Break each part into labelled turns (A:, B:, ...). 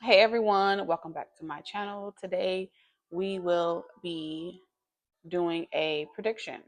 A: Hey everyone, welcome back to my channel. Today we will be doing a prediction.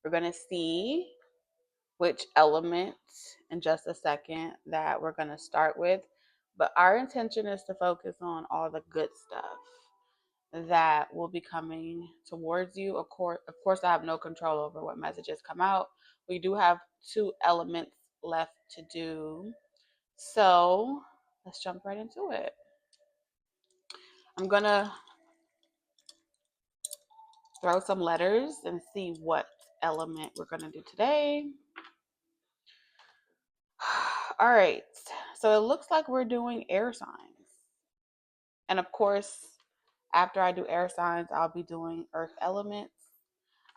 A: We're going to see which element in just a second that we're going to start with, but our intention is to focus on all the good stuff that will be coming towards you. Of course, I have no control over what messages come out. We do have two elements left to do. So, let's jump right into it. I'm going to throw some letters and see what element we're going to do today. All right. So it looks like we're doing air signs. And of course, after I do air signs, I'll be doing earth elements.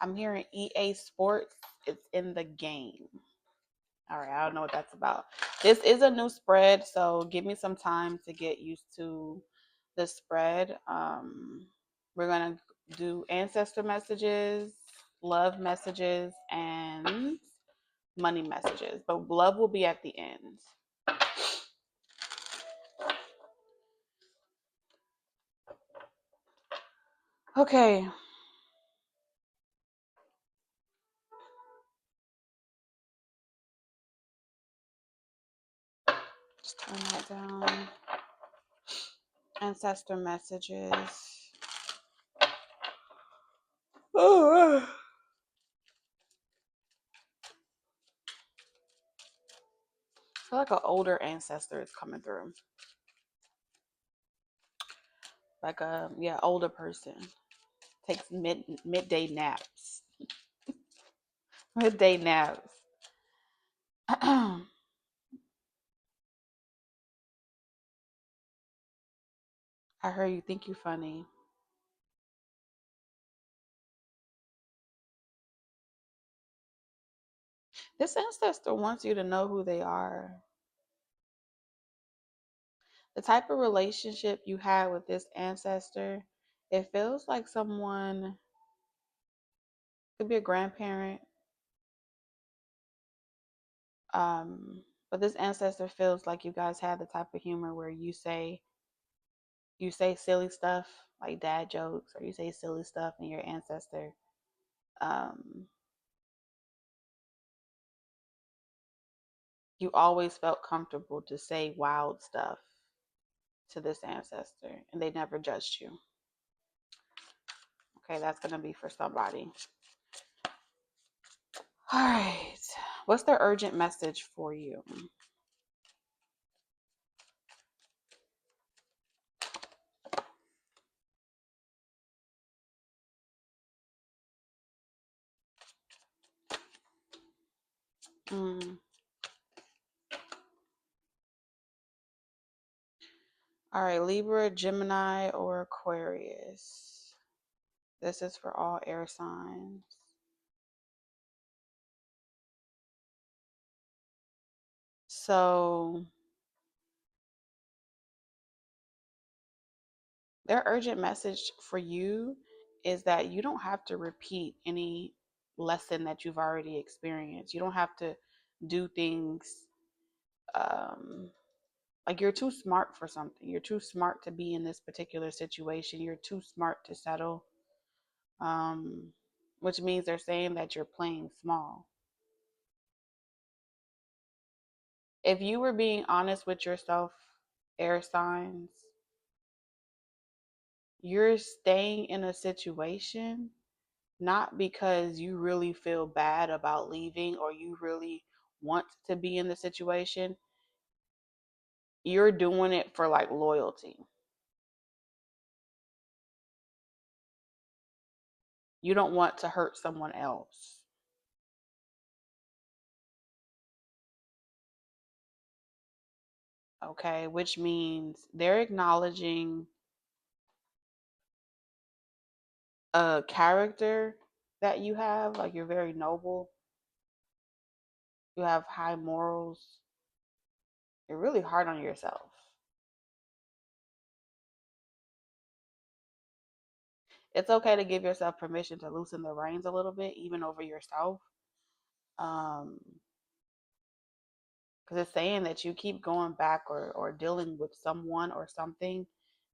A: I'm hearing EA Sports. It's in the game. All right. I don't know what that's about. This is a new spread. So give me some time to get used to the spread. We're going to do ancestor messages, love messages, and money messages, but love will be at the end. Okay. Just turn that down. Ancestor messages. Oh, I feel like an older ancestor is coming through. Like a older person. Takes midday naps. Midday naps. I heard you think you're funny. This ancestor wants you to know who they are. The type of relationship you had with this ancestor, it feels like someone could be a grandparent. But this ancestor feels like you guys have the type of humor where you say silly stuff like dad jokes, or you say silly stuff, and your ancestor um you always felt comfortable to say wild stuff to this ancestor, and they never judged you. Okay, that's gonna be for somebody. All right. What's their urgent message for you? Mm. All right, Libra, Gemini, or Aquarius. This is for all air signs. So, their urgent message for you is that you don't have to repeat any lesson that you've already experienced. You don't have to do things um, like you're too smart for something. You're too smart to be in this particular situation. You're too smart to settle, um, which means they're saying that you're playing small. If you were being honest with yourself, air signs, you're staying in a situation not because you really feel bad about leaving or you really want to be in the situation. You're doing it for like loyalty. You don't want to hurt someone else. Okay, which means they're acknowledging a character that you have, like you're very noble, you have high morals, you're really hard on yourself. It's okay to give yourself permission to loosen the reins a little bit, even over yourself. Um, Because it's saying that you keep going back or dealing with someone or something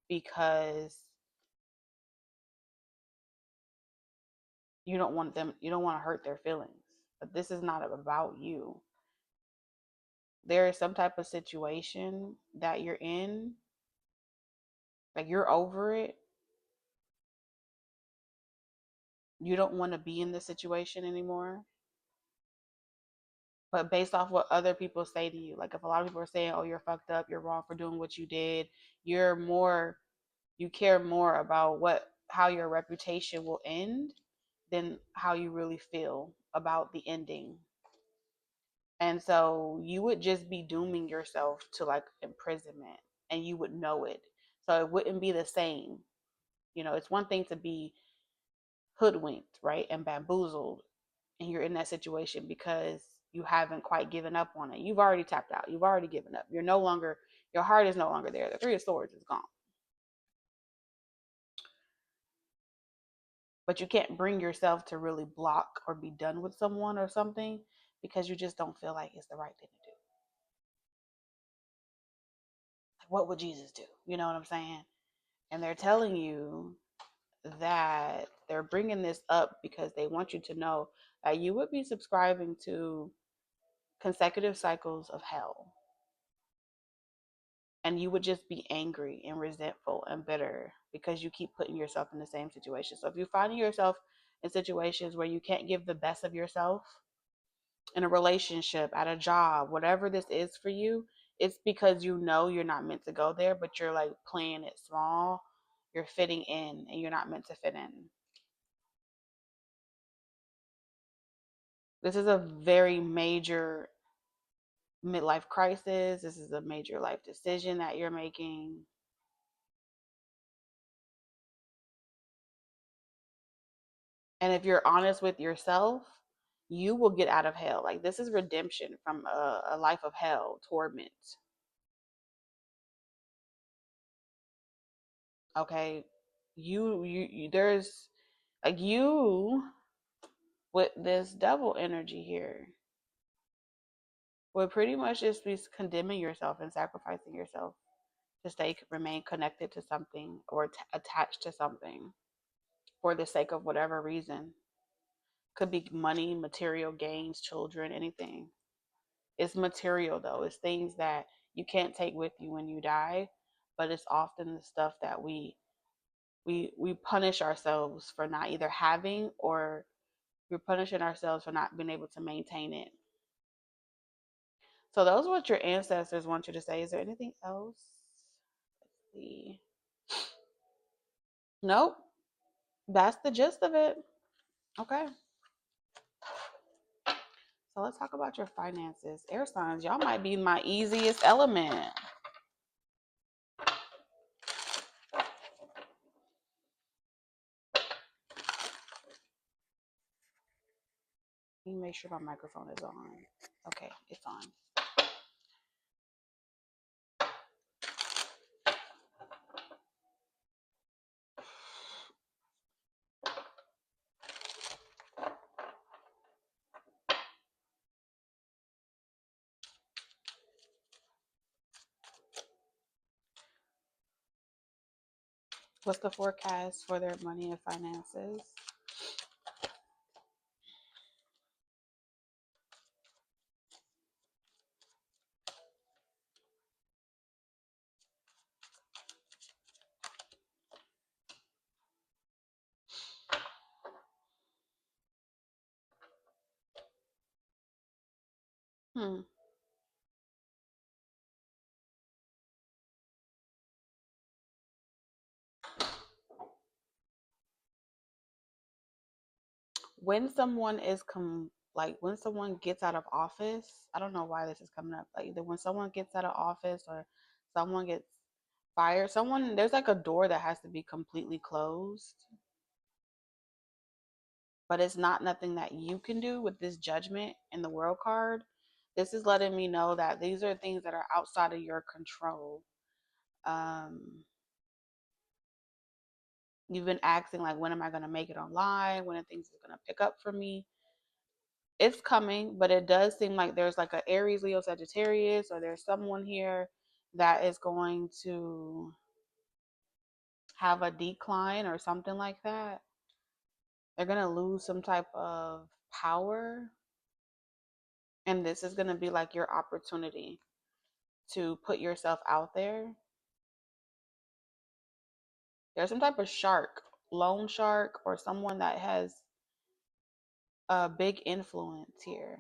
A: because you don't want to hurt their feelings. But this is not about you. There is some type of situation that you're in, like you're over it. You don't want to be in this situation anymore. But based off what other people say to you, like if a lot of people are saying, "Oh, you're fucked up, you're wrong for doing what you did," you're more, you care more about how your reputation will end than how you really feel about the ending. And so you would just be dooming yourself to like imprisonment, and you would know it. So it wouldn't be the same. It's one thing to be hoodwinked, right? And bamboozled, and you're in that situation because you haven't quite given up on it. You've already tapped out. You've already given up. You're no longer, your heart is no longer there. The Three of Swords is gone. But you can't bring yourself to really block or be done with someone or something because you just don't feel like it's the right thing to do. Like, what would Jesus do? You know what I'm saying? And they're telling you that they're bringing this up because they want you to know that you would be subscribing to consecutive cycles of hell, and you would just be angry and resentful and bitter because you keep putting yourself in the same situation. So if you're finding yourself in situations where you can't give the best of yourself in a relationship, at a job, whatever this is for you, it's because you know you're not meant to go there, but you're like playing it small. You're fitting in and you're not meant to fit in. This is a very major midlife crisis. This is a major life decision that you're making. And if you're honest with yourself, you will get out of hell. Like this is redemption from a life of hell, torment. Okay. There's like you with this devil energy here would pretty much just be condemning yourself and sacrificing yourself to remain connected to something or attached to something for the sake of whatever reason. Could be money, material gains, children, anything. It's material though. It's things that you can't take with you when you die, but it's often the stuff that we punish ourselves for not either having, or we're punishing ourselves for not being able to maintain it. So those are what your ancestors want you to say. Is there anything else? Let's see. Nope. That's the gist of it. Okay. So let's talk about your finances. Air signs, y'all might be my easiest element. Let me make sure my microphone is on. Okay, it's on. What's the forecast for their money and finances? Hmm. When someone is like when someone gets out of office, I don't know why this is coming up. Like either when someone gets out of office or someone gets fired, there's like a door that has to be completely closed. But it's not nothing that you can do with this judgment in the world card. This is letting me know that these are things that are outside of your control. You've been asking like, when am I going to make it online? When are things going to pick up for me? it's coming, but it does seem like there's like a Aries, Leo, Sagittarius, or there's someone here that is going to have a decline or something like that. They're going to lose some type of power. And this is going to be like your opportunity to put yourself out there. There's some type of shark, loan shark, or someone that has a big influence here.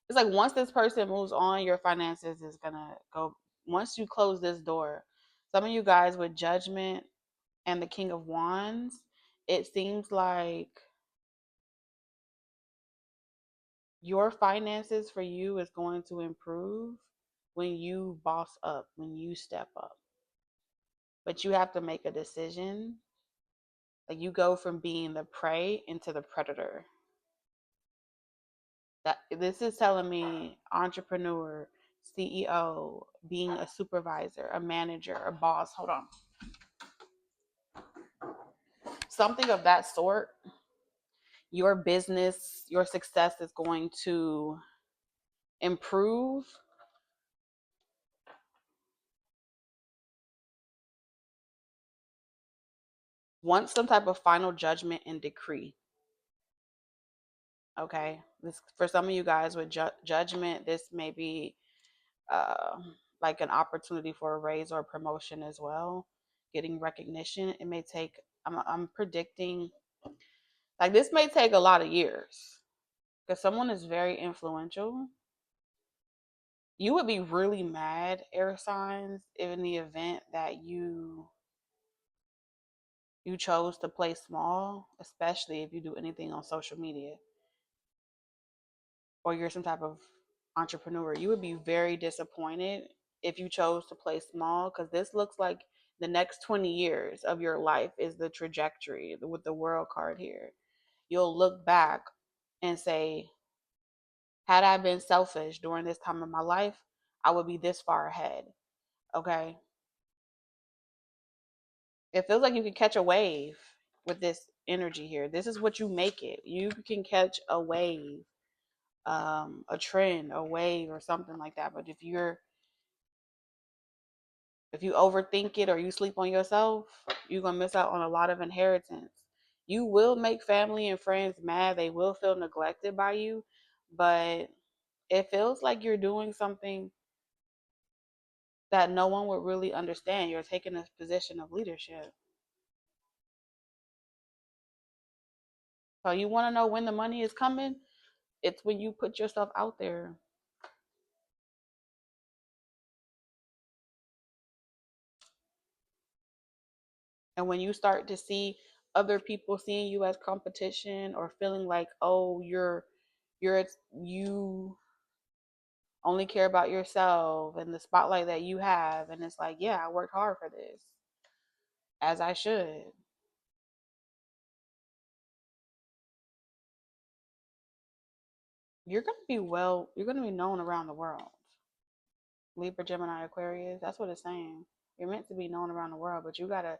A: It's like once this person moves on, your finances is going to go. Once you close this door, some of you guys with Judgment and the King of Wands, it seems like your finances for you is going to improve when you boss up, when you step up. But you have to make a decision. Like you go from being the prey into the predator. That this is telling me entrepreneur, CEO, being a supervisor, a manager, a boss. Hold on. Something of that sort. Your business, your success is going to improve once some type of final judgment and decree. Okay, this for some of you guys with Judgment, this may be uh, like an opportunity for a raise or a promotion as well, getting recognition. It may take. I'm predicting like this may take a lot of years because someone is very influential. You would be really mad, air signs, in the event that you chose to play small, especially if you do anything on social media or you're some type of entrepreneur. You would be very disappointed if you chose to play small because this looks like the next 20 years of your life is the trajectory with the world card here. You'll look back and say, had I been selfish during this time of my life, I would be this far ahead. Okay. It feels like you can catch a wave with this energy here. This is what you make it. You can catch a wave, a trend, a wave, or something like that. But if you overthink it or you sleep on yourself, you're gonna miss out on a lot of inheritance. You will make family and friends mad. They will feel neglected by you, but it feels like you're doing something that no one would really understand. You're taking a position of leadership. So you want to know when the money is coming? It's when you put yourself out there. And when you start to see other people seeing you as competition or feeling like, oh, you only care about yourself and the spotlight that you have, and it's like, yeah, I worked hard for this, as I should. You're gonna be known around the world. Libra, Gemini, Aquarius, that's what it's saying. You're meant to be known around the world, but you gotta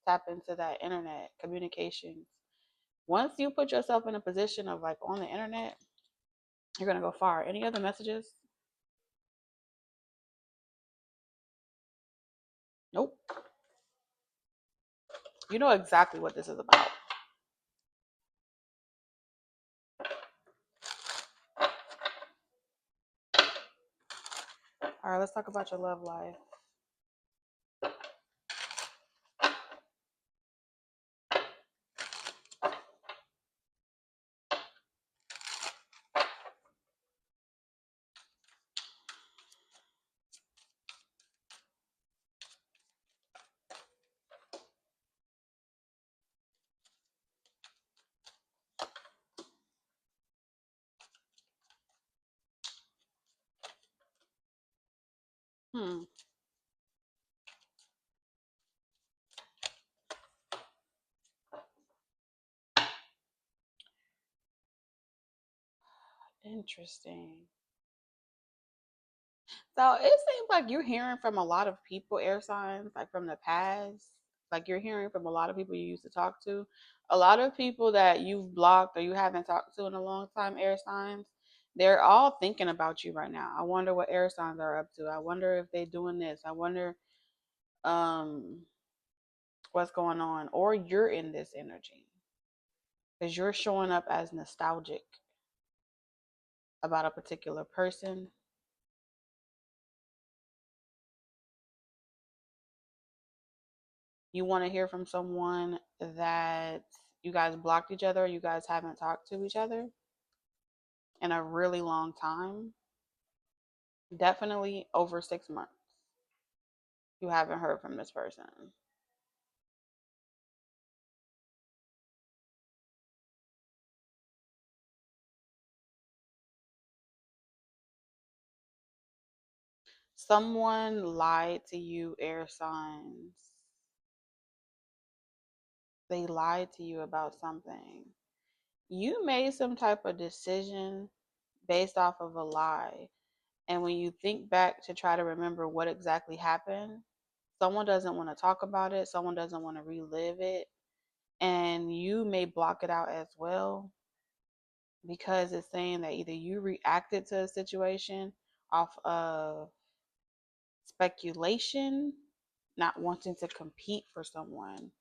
A: tap into that internet communications. Once you put yourself in a position of like on the internet, you're gonna go far. Any other messages? Nope. You know exactly what this is about. All right, let's talk about your love life. Hmm. Interesting. So it seems like you're hearing from a lot of people, air signs, like from the past. Like you're hearing from a lot of people you used to talk to, a lot of people that you've blocked or you haven't talked to in a long time, air signs. They're all thinking about you right now. I wonder what air signs are up to. I wonder if they're doing this. I wonder um what's going on, or you're in this energy because you're showing up as nostalgic about a particular person. You want to hear from someone that you guys blocked each other, you guys haven't talked to each other in a really long time, definitely over 6 months. You haven't heard from this person. Someone lied to you, air signs. They lied to you about something. You made some type of decision based off of a lie. And when you think back to try to remember what exactly happened, someone doesn't want to talk about it, someone doesn't want to relive it, and you may block it out as well because it's saying that either you reacted to a situation off of speculation, not wanting to compete for someone.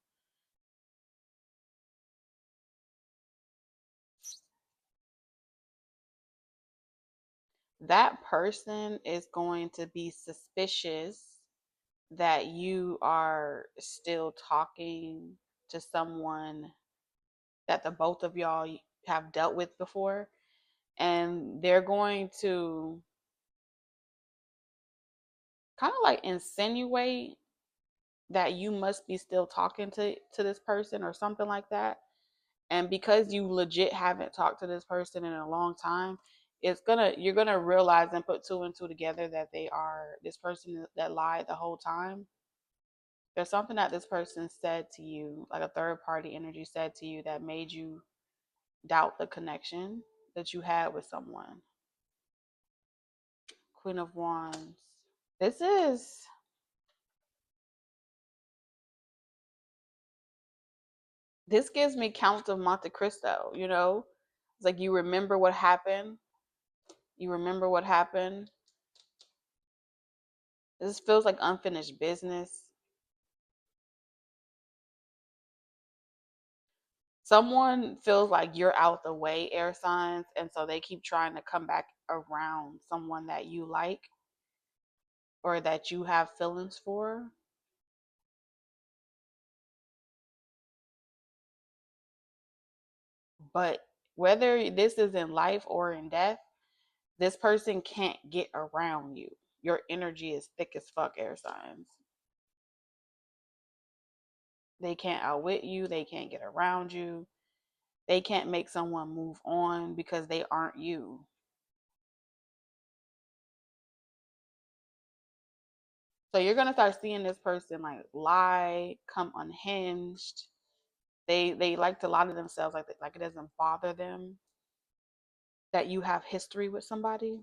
A: That person is going to be suspicious that you are still talking to someone that the both of y'all have dealt with before, and they're going to kind of like insinuate that you must be still talking to this person or something like that. And because you legit haven't talked to this person in a long time, you're gonna realize and put two and two together that they are this person that lied the whole time. There's something that this person said to you, like a third party energy said to you, that made you doubt the connection that you had with someone. Queen of Wands. This is this gives me Count of Monte Cristo, you know? It's like you remember what happened. You remember what happened. This feels like unfinished business. Someone feels like you're out the way, air signs, and so they keep trying to come back around someone that you like or that you have feelings for. But whether this is in life or in death, this person can't get around you. Your energy is thick as fuck, air signs. They can't outwit you, they can't get around you. They can't make someone move on because they aren't you. So you're gonna start seeing this person like lie, come unhinged. They like to lie to themselves, like it doesn't bother them that you have history with somebody.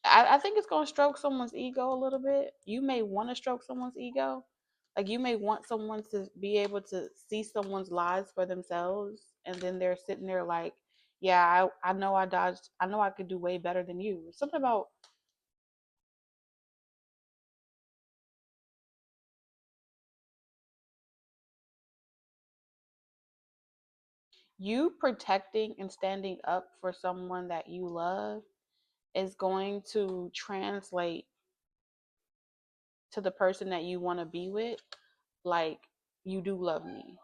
A: I think it's gonna stroke someone's ego a little bit. You may want to stroke someone's ego. Like you may want someone to be able to see someone's lies for themselves, and then they're sitting there like, yeah, I know I dodged. I know I could do way better than you. Something about you protecting and standing up for someone that you love is going to translate to the person that you want to be with, like, you do love me.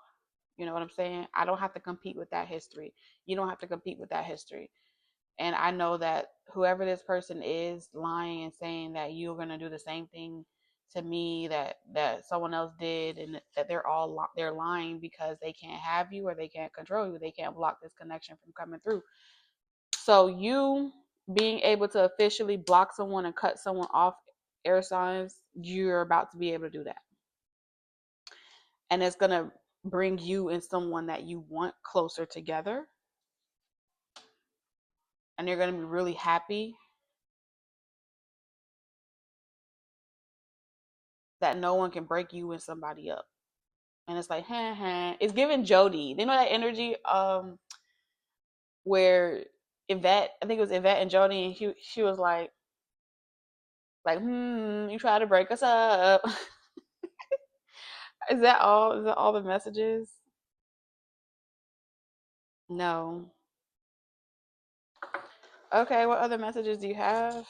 A: You know what I'm saying? I don't have to compete with that history. You don't have to compete with that history. And I know that whoever this person is lying and saying that you're going to do the same thing to me that someone else did, and that they're lying because they can't have you or they can't control you. They can't block this connection from coming through. So you being able to officially block someone and cut someone off, air signs, you're about to be able to do that. And it's going to bring you and someone that you want closer together. And you're going to be really happy that no one can break you and somebody up. And it's like, it's giving Jody. You know that energy where Yvette, I think it was Yvette and Jody, and she was like, you try to break us up. Is that all? Is that all the messages? No. Okay, what other messages do you have?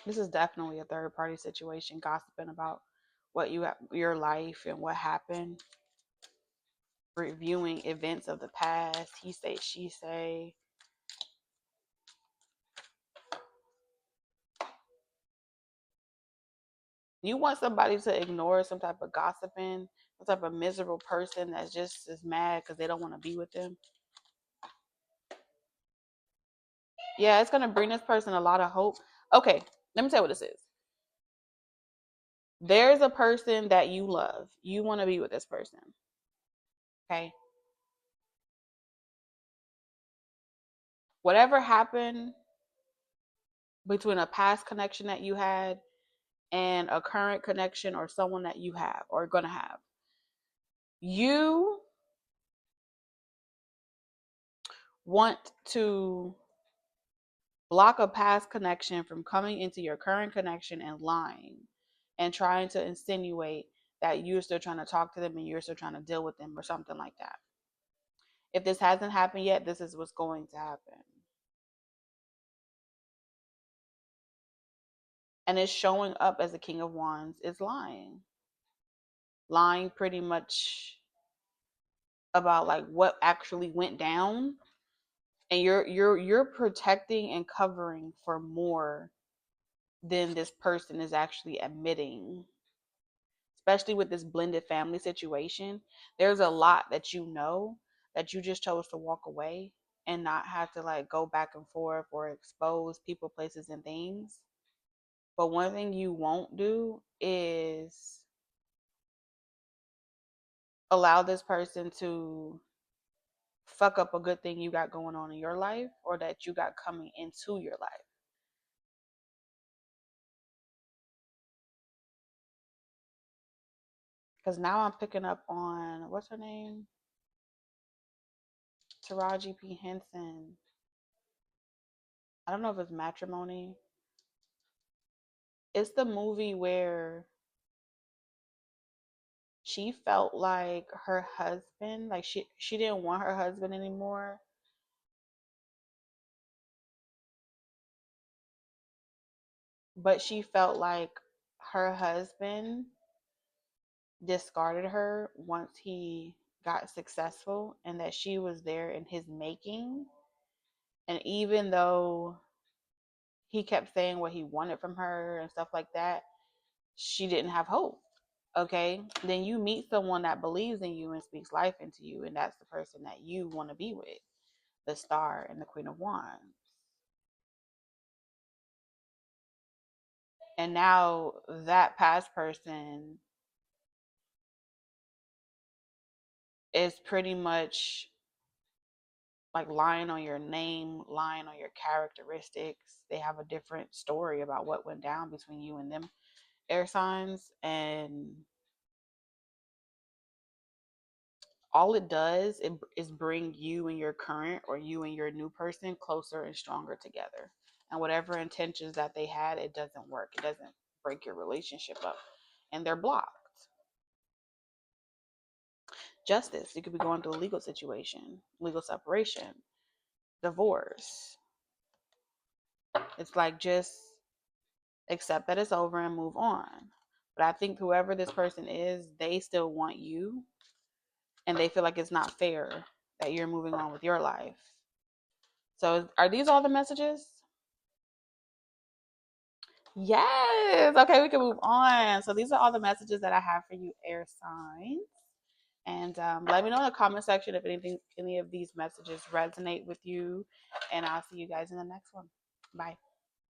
A: This is definitely a third party situation, gossiping about what your life and what happened, reviewing events of the past. He say, she say. You want somebody to ignore some type of gossiping, some type of miserable person that's just as mad because they don't want to be with them. Yeah, it's gonna bring this person a lot of hope. Okay, let me tell you what this is. There's a person that you love. You want to be with this person. Okay. Whatever happened between a past connection that you had and a current connection or someone that you have or gonna have, you want to block a past connection from coming into your current connection and lying and trying to insinuate that you're still trying to talk to them and you're still trying to deal with them or something like that. If this hasn't happened yet, this is what's going to happen. And it's showing up as the King of Wands is lying. Lying pretty much about like what actually went down. And you're protecting and covering for more than this person is actually admitting. Especially with this blended family situation, there's a lot that you know that you just chose to walk away and not have to like go back and forth or expose people, places, and things. But one thing you won't do is allow this person to fuck up a good thing you got going on in your life or that you got coming into your life. Because now I'm picking up on, what's her name? Taraji P. Henson. I don't know if it's Matrimony. It's the movie where she felt like her husband, like she didn't want her husband anymore. But she felt like her husband discarded her once he got successful and that she was there in his making. And even though he kept saying what he wanted from her and stuff like that, she didn't have hope. Okay, then you meet someone that believes in you and speaks life into you, and that's the person that you want to be with, the Star and the Queen of Wands. And now that past person is pretty much like lying on your name, lying on your characteristics. They have a different story about what went down between you and them air signs, and all it does is bring you and your current or you and your new person closer and stronger together. And whatever intentions that they had, it doesn't work. It doesn't break your relationship up. And they're blocked. Justice. You could be going through a legal situation, legal separation, divorce. It's like just accept that it's over and move on. But I think whoever this person is, they still want you and they feel like it's not fair that you're moving on with your life. So are these all the messages? Yes. Okay, we can move on. So these are all the messages that I have for you, air signs. And let me know in the comment section if any of these messages resonate with you. And I'll see you guys in the next one. Bye.